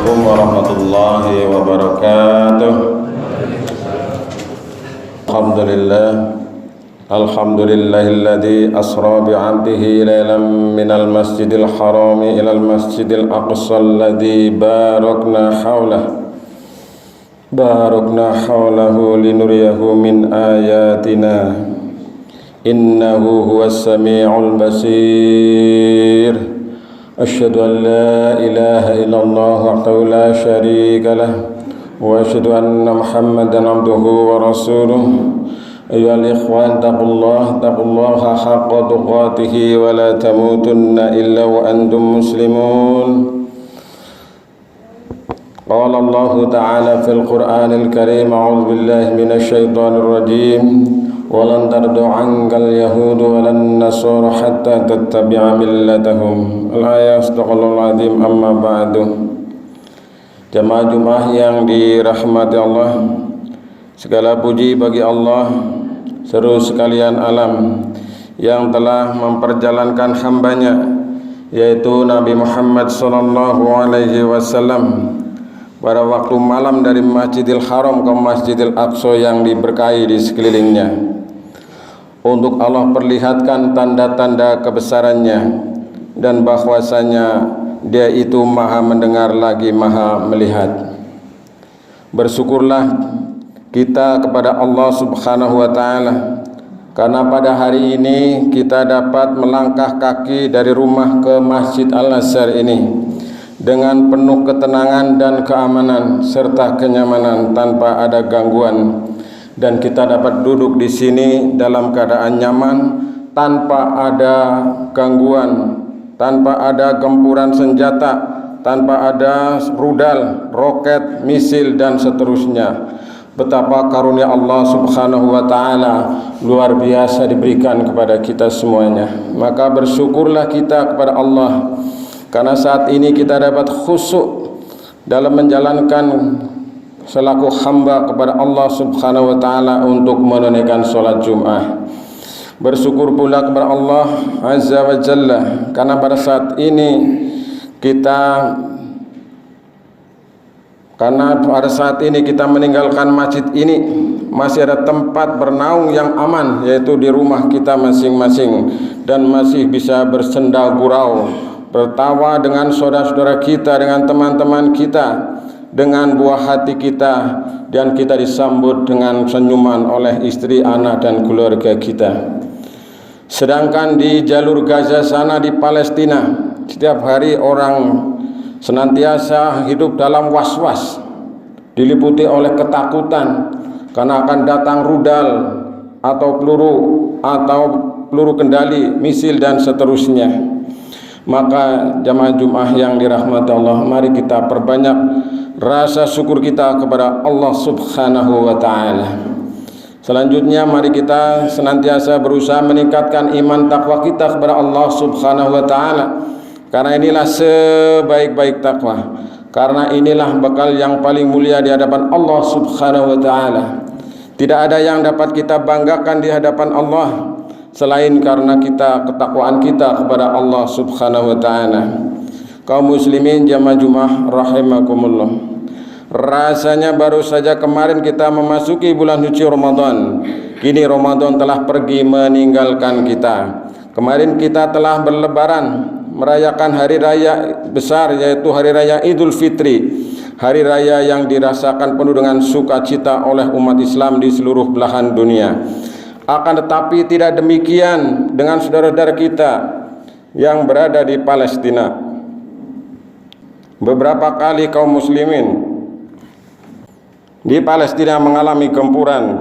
Assalamualaikum warahmatullahi wabarakatuh. Alhamdulillahilladzi asra bi'abdihi lailan minal masjidil harami ilal masjidil aqsa alladzi barakna hawlahu linuriyahu min ayatina innahu huwas sami'ul basir. Asyhadu an la ilaha illallah wahdahu la syarika lah wa asyhadu anna Muhammadan abduhu wa rasuluh. Ayyuhal ikhwan taqullaha haqqa tuqatih wa la tamutunna illa wa antum muslimun. Qala Allah ta'ala fil Qur'anil Karim, a'udzu billahi minasy syaithanir rajim. Walan tardu ankal yahudu walan nasara hatta tattabi'a millatahum. Al-ayat Astagfirullahal azim, amma ba'du. Jamaah Jumat yang dirahmati Allah, segala puji bagi Allah seluruh sekalian alam yang telah memperjalankan hambanya, yaitu Nabi Muhammad sallallahu alaihi wasallam pada waktu malam dari Masjidil Haram ke Masjidil Aqsa yang diberkahi di sekelilingnya, untuk Allah perlihatkan tanda-tanda kebesarannya dan bahwasanya Dia itu maha mendengar lagi maha melihat. Bersyukurlah kita kepada Allah subhanahu wa ta'ala karena pada hari ini kita dapat melangkah kaki dari rumah ke Masjid Al-Azhar ini dengan penuh ketenangan dan keamanan serta kenyamanan tanpa ada gangguan. Dan kita dapat duduk di sini dalam keadaan nyaman, tanpa ada gangguan, tanpa ada gempuran senjata, tanpa ada rudal, roket, misil dan seterusnya. Betapa karunia Allah subhanahu wa ta'ala luar biasa diberikan kepada kita semuanya. Maka bersyukurlah kita kepada Allah karena saat ini kita dapat khusyuk dalam menjalankan selaku hamba kepada Allah subhanahu wa ta'ala untuk menunaikan sholat Jum'ah. Bersyukur pula kepada Allah azza wa jalla karena pada saat ini kita meninggalkan masjid ini masih ada tempat bernaung yang aman, yaitu di rumah kita masing-masing, dan masih bisa bersenda gurau, bertawa dengan saudara-saudara kita, dengan teman-teman kita, dengan buah hati kita, dan kita disambut dengan senyuman oleh istri, anak dan keluarga kita. Sedangkan di jalur Gaza sana di Palestina, setiap hari orang senantiasa hidup dalam was-was, diliputi oleh ketakutan karena akan datang rudal atau peluru kendali, misil dan seterusnya. Maka jamaah Jumat yang dirahmati Allah, mari kita perbanyak rasa syukur kita kepada Allah subhanahu wa ta'ala. Selanjutnya mari kita senantiasa berusaha meningkatkan iman takwa kita kepada Allah subhanahu wa ta'ala, karena inilah sebaik-baik takwa, karena inilah bekal yang paling mulia di hadapan Allah subhanahu wa ta'ala. Tidak ada yang dapat kita banggakan di hadapan Allah selain karena ketakwaan kita kepada Allah subhanahu wa ta'ala. Kaum muslimin jamaah Jumat rahimakumullah, rasanya baru saja kemarin kita memasuki bulan suci Ramadan. Kini Ramadan telah pergi meninggalkan kita. Kemarin kita telah berlebaran, merayakan hari raya besar, yaitu hari raya Idul Fitri, hari raya yang dirasakan penuh dengan sukacita oleh umat Islam di seluruh belahan dunia. Akan tetapi tidak demikian dengan saudara-saudara kita yang berada di Palestina. Beberapa kali kaum muslimin di Palestina mengalami gempuran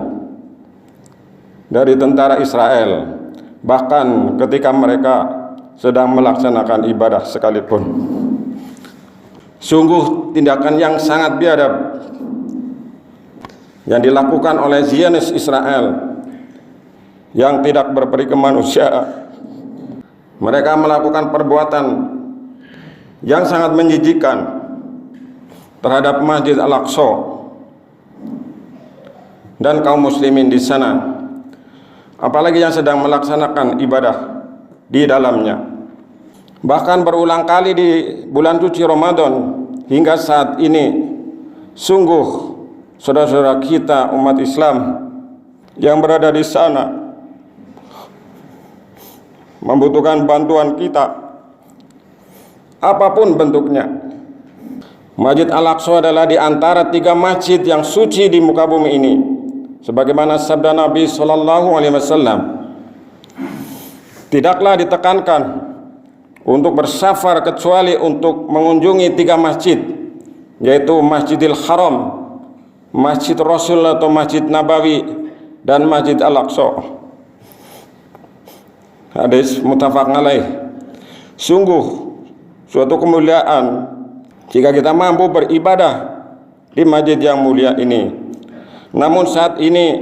dari tentara Israel, bahkan ketika mereka sedang melaksanakan ibadah sekalipun. Sungguh tindakan yang sangat biadab yang dilakukan oleh Zionis Israel yang tidak berperi kemanusiaan. Mereka melakukan perbuatan yang sangat menjijikkan terhadap Masjid Al-Aqsa dan kaum muslimin di sana, apalagi yang sedang melaksanakan ibadah di dalamnya. Bahkan berulang kali di bulan suci Ramadan hingga saat ini sungguh saudara-saudara kita umat Islam yang berada di sana membutuhkan bantuan kita apapun bentuknya. Masjid Al-Aqsa adalah di antara 3 masjid yang suci di muka bumi ini, sebagaimana sabda Nabi sallallahu alaihi wasallam, tidaklah ditekankan untuk bersafar kecuali untuk mengunjungi 3 masjid, yaitu Masjidil Haram, Masjid Rasul atau Masjid Nabawi, dan Masjid Al-Aqsa. Hadis muttafaq alaih. Sungguh suatu kemuliaan jika kita mampu beribadah di masjid yang mulia ini. Namun saat ini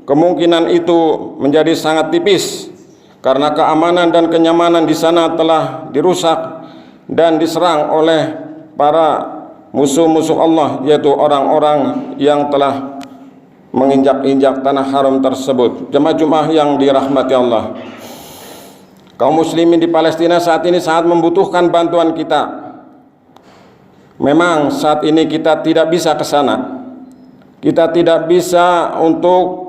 kemungkinan itu menjadi sangat tipis karena keamanan dan kenyamanan di sana telah dirusak dan diserang oleh para musuh-musuh Allah, yaitu orang-orang yang telah menginjak-injak tanah haram tersebut. Jemaah-jemaah yang dirahmati Allah, kaum muslimin di Palestina saat ini sangat membutuhkan bantuan kita. Memang saat ini kita tidak bisa ke sana. Kita tidak bisa untuk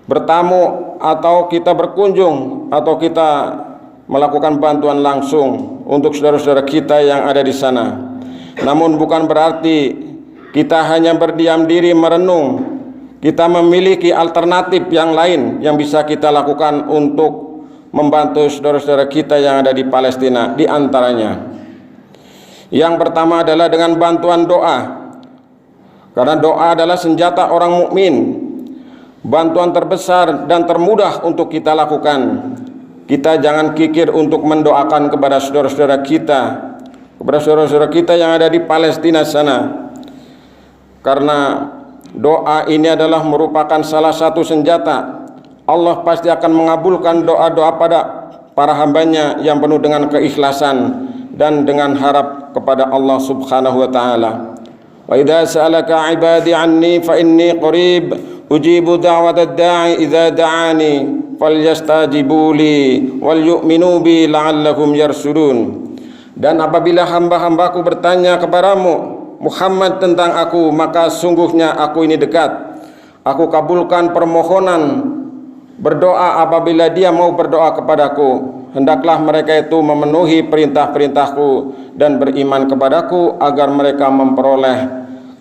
bertamu atau kita berkunjung atau kita melakukan bantuan langsung untuk saudara-saudara kita yang ada di sana. Namun bukan berarti kita hanya berdiam diri merenung. Kita memiliki alternatif yang lain yang bisa kita lakukan untuk membantu saudara-saudara kita yang ada di Palestina. Di antaranya, yang pertama adalah dengan bantuan doa, karena doa adalah senjata orang mukmin, bantuan terbesar dan termudah untuk kita lakukan. Kita jangan kikir untuk mendoakan kepada saudara-saudara kita yang ada di Palestina sana, karena doa ini adalah merupakan salah satu senjata. Allah pasti akan mengabulkan doa-doa pada para hambanya yang penuh dengan keikhlasan dan dengan harap kepada Allah Subhanahu wa taala. Wa idza sa'alaka 'ibadi 'anni fa inni qarib ujibu da'watad da'i idza da'ani falyastajibu li wal yu'minu bi la'allahum yarshudun. Dan apabila hamba-hambaku bertanya kepadamu Muhammad tentang aku, maka sungguhnya aku ini dekat. Aku kabulkan permohonan berdoa apabila dia mau berdoa kepadaku. Hendaklah mereka itu memenuhi perintah-perintahku dan beriman kepadaku agar mereka memperoleh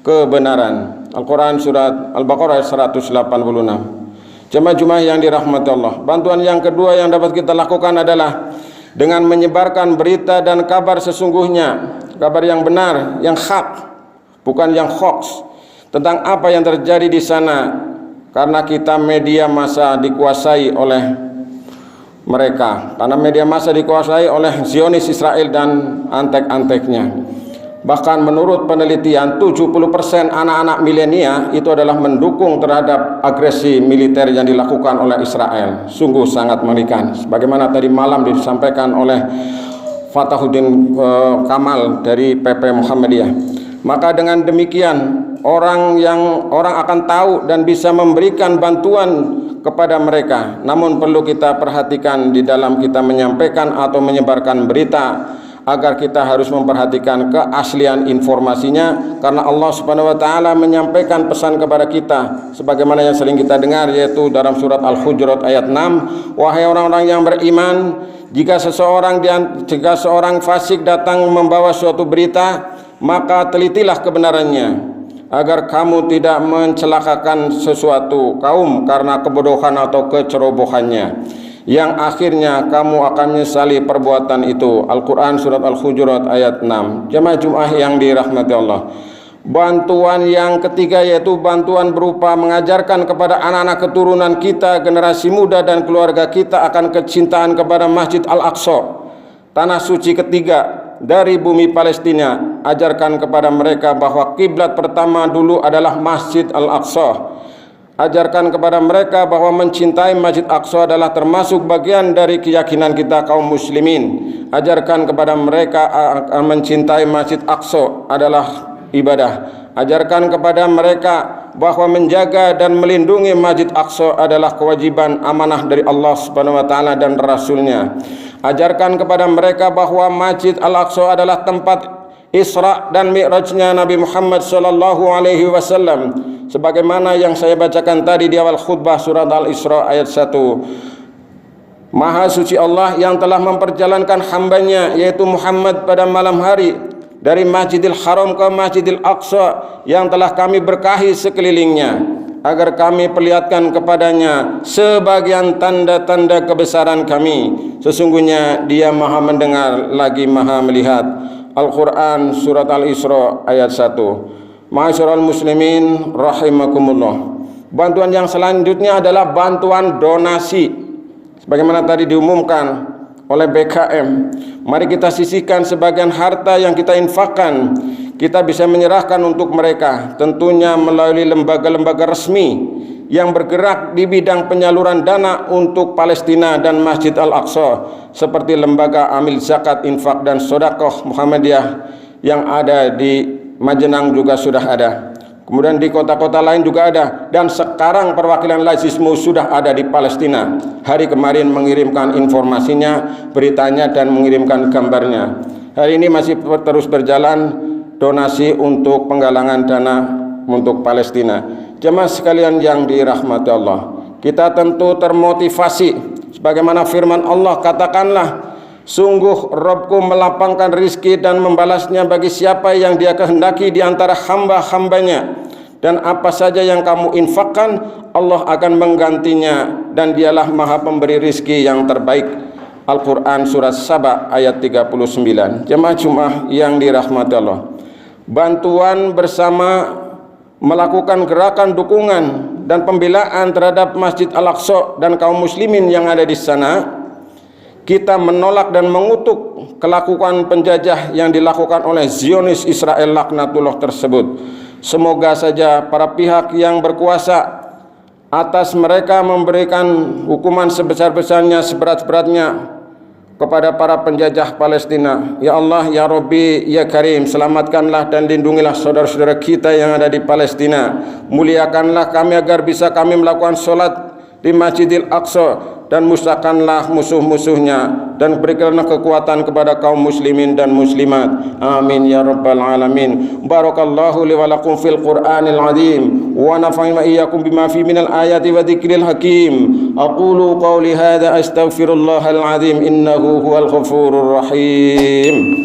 kebenaran. Al-Quran surat Al-Baqarah 186. Jemaah-jemaah yang dirahmati Allah, bantuan yang kedua yang dapat kita lakukan adalah dengan menyebarkan berita dan kabar sesungguhnya, kabar yang benar, yang hak, bukan yang hoax, tentang apa yang terjadi di sana. Karena kita media massa dikuasai oleh mereka, karena media massa dikuasai oleh Zionis Israel dan antek-anteknya. Bahkan menurut penelitian 70% anak-anak milenia itu adalah mendukung terhadap agresi militer yang dilakukan oleh Israel. Sungguh sangat mengerikan, sebagaimana tadi malam disampaikan oleh Fatahuddin Kamal dari PP Muhammadiyah. Maka dengan demikian orang akan tahu dan bisa memberikan bantuan kepada mereka. Namun perlu kita perhatikan di dalam kita menyampaikan atau menyebarkan berita, agar kita harus memperhatikan keaslian informasinya, karena Allah Subhanahu wa taala menyampaikan pesan kepada kita sebagaimana yang sering kita dengar, yaitu dalam surat Al-Hujurat ayat 6, wahai orang-orang yang beriman, jika seorang fasik datang membawa suatu berita, maka telitilah kebenarannya, agar kamu tidak mencelakakan sesuatu kaum karena kebodohan atau kecerobohannya, yang akhirnya kamu akan menyesali perbuatan itu. Al-Quran surat Al-Hujurat ayat 6. Jemaah yang dirahmati Allah, bantuan yang ketiga yaitu bantuan berupa mengajarkan kepada anak-anak keturunan kita, generasi muda dan keluarga kita akan kecintaan kepada Masjid Al-Aqsa, tanah suci ketiga dari bumi Palestina. Ajarkan kepada mereka bahwa kiblat pertama dulu adalah Masjid Al-Aqsa. Ajarkan kepada mereka bahwa mencintai Masjid Aqsa adalah termasuk bagian dari keyakinan kita kaum muslimin. Ajarkan kepada mereka mencintai Masjid Aqsa adalah ibadah. Ajarkan kepada mereka bahwa menjaga dan melindungi Masjid Aqsa adalah kewajiban amanah dari Allah Subhanahu wa taala dan Rasulnya. Ajarkan kepada mereka bahwa Masjid Al-Aqsa adalah tempat Isra dan Mi'rajnya Nabi Muhammad sallallahu alaihi wasallam, sebagaimana yang saya bacakan tadi di awal khutbah surat Al-Isra ayat 1. Maha suci Allah yang telah memperjalankan hambanya yaitu Muhammad pada malam hari dari Masjidil Haram ke Masjidil Aqsa yang telah kami berkahi sekelilingnya, agar kami perlihatkan kepadanya sebagian tanda-tanda kebesaran kami. Sesungguhnya Dia Maha mendengar lagi Maha melihat. Al-Quran surat Al-Isra ayat 1. Ma'asyiral muslimin rahimakumullah. Bantuan yang selanjutnya adalah bantuan donasi. Sebagaimana tadi diumumkan oleh BKM, mari kita sisihkan sebagian harta yang kita infakkan, kita bisa menyerahkan untuk mereka, tentunya melalui lembaga-lembaga resmi yang bergerak di bidang penyaluran dana untuk Palestina dan Masjid Al-Aqsa, seperti lembaga Amil Zakat, Infak dan Sodakoh Muhammadiyah yang ada di Majenang juga sudah ada. Kemudian di kota-kota lain juga ada, dan sekarang perwakilan Lazismu sudah ada di Palestina. Hari kemarin mengirimkan informasinya, beritanya, dan mengirimkan gambarnya. Hari ini masih terus berjalan donasi untuk penggalangan dana untuk Palestina. Jemaah sekalian yang dirahmati Allah, kita tentu termotivasi sebagaimana firman Allah, katakanlah, sungguh Rabbku melapangkan rizki dan membalasnya bagi siapa yang Dia kehendaki di antara hamba-hambanya, dan apa saja yang kamu infakkan Allah akan menggantinya, dan Dialah Maha pemberi rizki yang terbaik. Al-Quran surat Saba ayat 39. Jemaah yang dirahmati Allah, bantuan bersama melakukan gerakan dukungan dan pembelaan terhadap Masjid Al-Aqsa dan kaum muslimin yang ada di sana. Kita menolak dan mengutuk kelakuan penjajah yang dilakukan oleh Zionis Israel laknatullah tersebut. Semoga saja para pihak yang berkuasa atas mereka memberikan hukuman sebesar-besarnya, seberat-beratnya kepada para penjajah Palestina. Ya Allah, ya Rabbi, ya Karim, selamatkanlah dan lindungilah saudara-saudara kita yang ada di Palestina. Muliakanlah kami agar bisa kami melakukan sholat di Masjidil Aqsa, dan musnahkanlah musuh-musuhnya, dan berikanlah kekuatan kepada kaum muslimin dan muslimat. Amin ya rabbal alamin. Barakallahu li wa lakum fil Qur'anil azim, wa nafa'ani wa iyyakum bima fi minal ayati wa dzikril hakim. Aqulu qawli hadza astaghfirullahal azim innahu huwal ghafurur rahim.